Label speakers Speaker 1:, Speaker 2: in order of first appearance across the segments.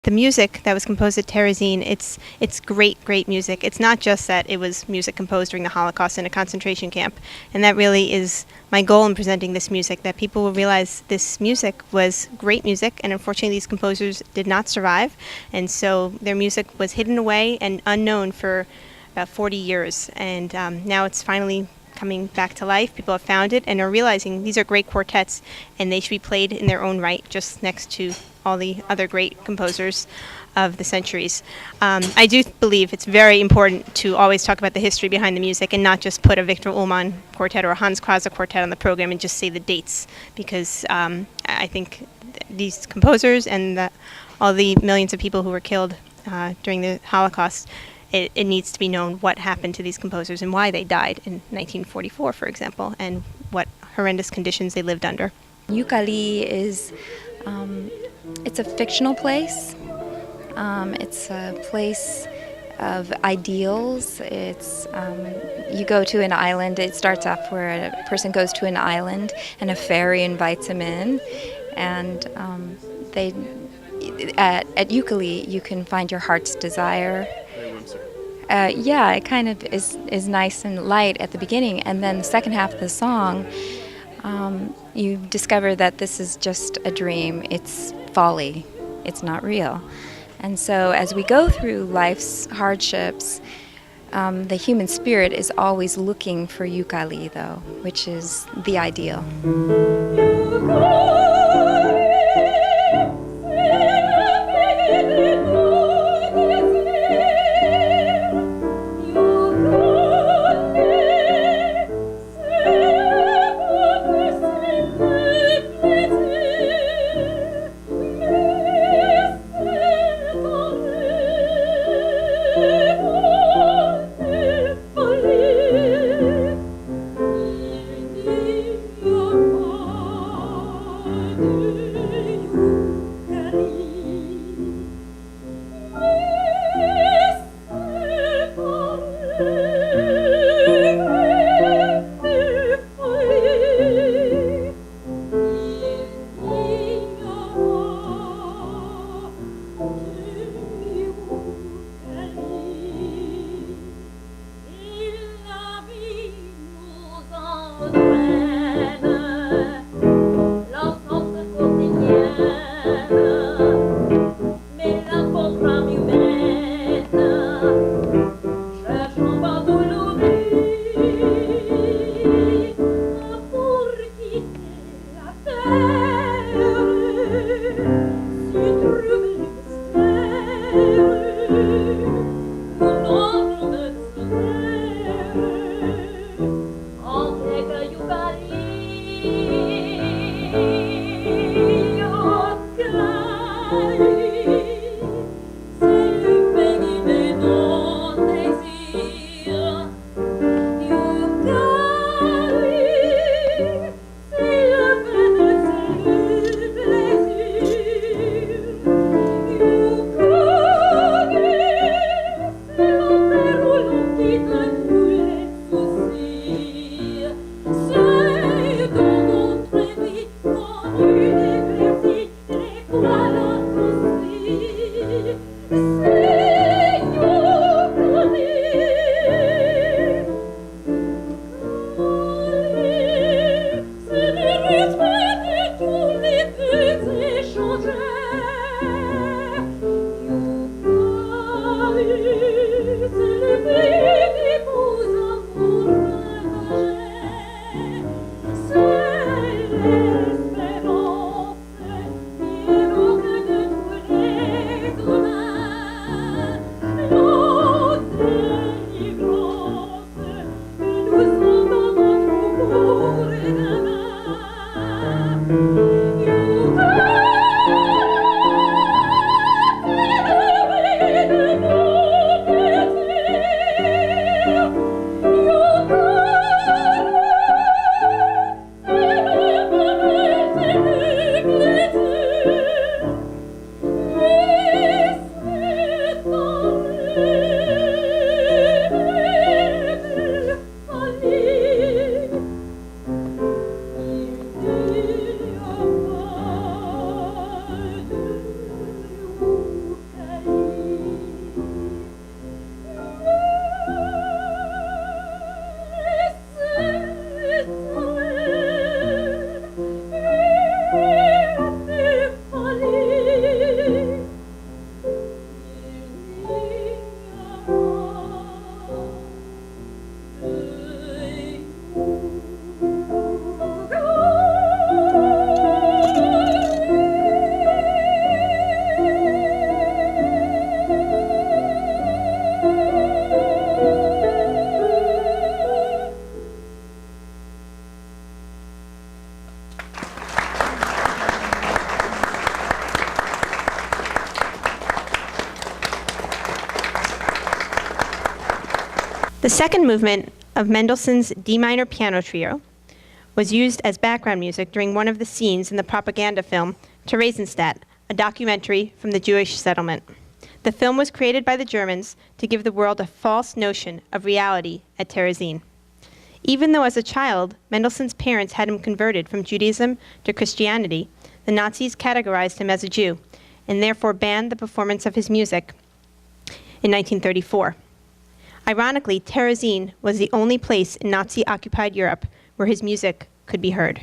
Speaker 1: The music that was composed at Terezin, it's great music. It's not just that it was music composed during the Holocaust in a concentration camp, and that really is my goal in presenting this music, that people will realize this music was great music, and unfortunately these composers did not survive, and so their music was hidden away and unknown for about 40 years, and now it's finally coming back to life. People have found it and are realizing these are great quartets and they should be played in their own right, just next to all the other great composers of the centuries. I do believe it's very important to always talk about the history behind the music and not just put a Victor Ullmann quartet or a Hans Krause quartet on the program and just say the dates, because I think these composers and all the millions of people who were killed during the Holocaust, it needs to be known what happened to these composers and why they died in 1944, for example, and what horrendous conditions they lived under.
Speaker 2: Ucayali is, it's a fictional place. It's a place of ideals. It's, you go to an island. It starts off where a person goes to an island and a fairy invites him in, and at Ucayali you can find your heart's desire. Yeah, it kind of is nice and light at the beginning, and then the second half of the song, you discover that this is just a dream. It's folly. It's not real. And so as we go through life's hardships, the human spirit is always looking for Ucayali, though, which is the ideal.
Speaker 1: The second movement of Mendelssohn's D minor piano trio was used as background music during one of the scenes in the propaganda film Terezin, a documentary from the Jewish settlement. The film was created by the Germans to give the world a false notion of reality at Terezin. Even though as a child, Mendelssohn's parents had him converted from Judaism to Christianity, the Nazis categorized him as a Jew and therefore banned the performance of his music in 1934. Ironically, Terezin was the only place in Nazi-occupied Europe where his music could be heard.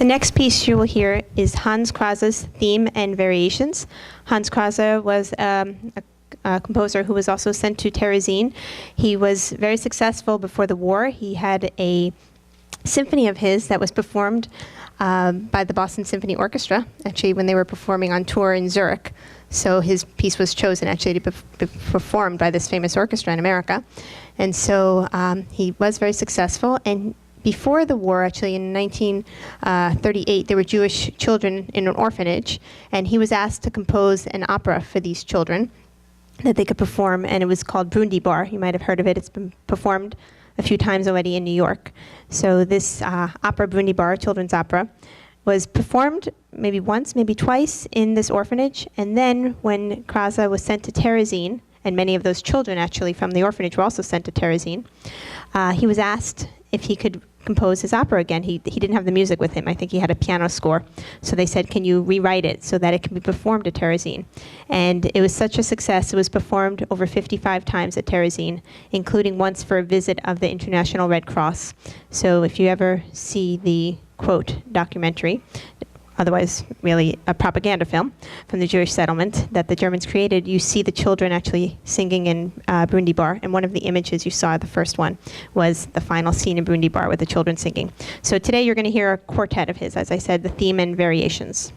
Speaker 1: The next piece you will hear is Hans Krase's Theme and Variations. Hans Krase was a composer who was also sent to Terezin. He was very successful before the war. He had a symphony of his that was performed by the Boston Symphony Orchestra, actually when they were performing on tour in Zurich. So his piece was chosen actually to be performed by this famous orchestra in America. And so he was very successful. And before the war, actually in 1938, there were Jewish children in an orphanage, and he was asked to compose an opera for these children that they could perform, and it was called Brundibar. You might have heard of it. It's been performed a few times already in New York. So this opera, Brundibar, children's opera, was performed maybe once, maybe twice in this orphanage, and then when Krase was sent to Terezin, and many of those children actually from the orphanage were also sent to Terezin, he was asked if he could compose his opera again. He didn't have the music with him. I think he had a piano score. So they said, can you rewrite it so that it can be performed at Terezin? And it was such a success. It was performed over 55 times at Terezin, including once for a visit of the International Red Cross. So if you ever see the, quote, documentary, otherwise really a propaganda film from the Jewish settlement that the Germans created, you see the children actually singing in Brundibar, and one of the images you saw, the first one, was the final scene in Brundibar with the children singing. So today you're going to hear a quartet of his, as I said, the theme and variations.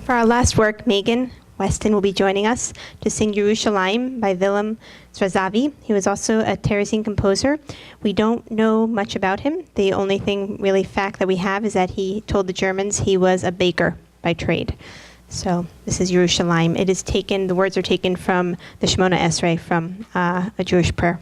Speaker 1: For our last work, Megan Weston will be joining us to sing Yerushalayim by Willem Strazavi. He was also a Terezin composer. We don't know much about him. The only thing, really, fact that we have is that he told the Germans he was a baker by trade. So this is Yerushalayim. It is taken, the words are taken from the Shemona Esrei, from a Jewish prayer.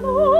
Speaker 3: Oh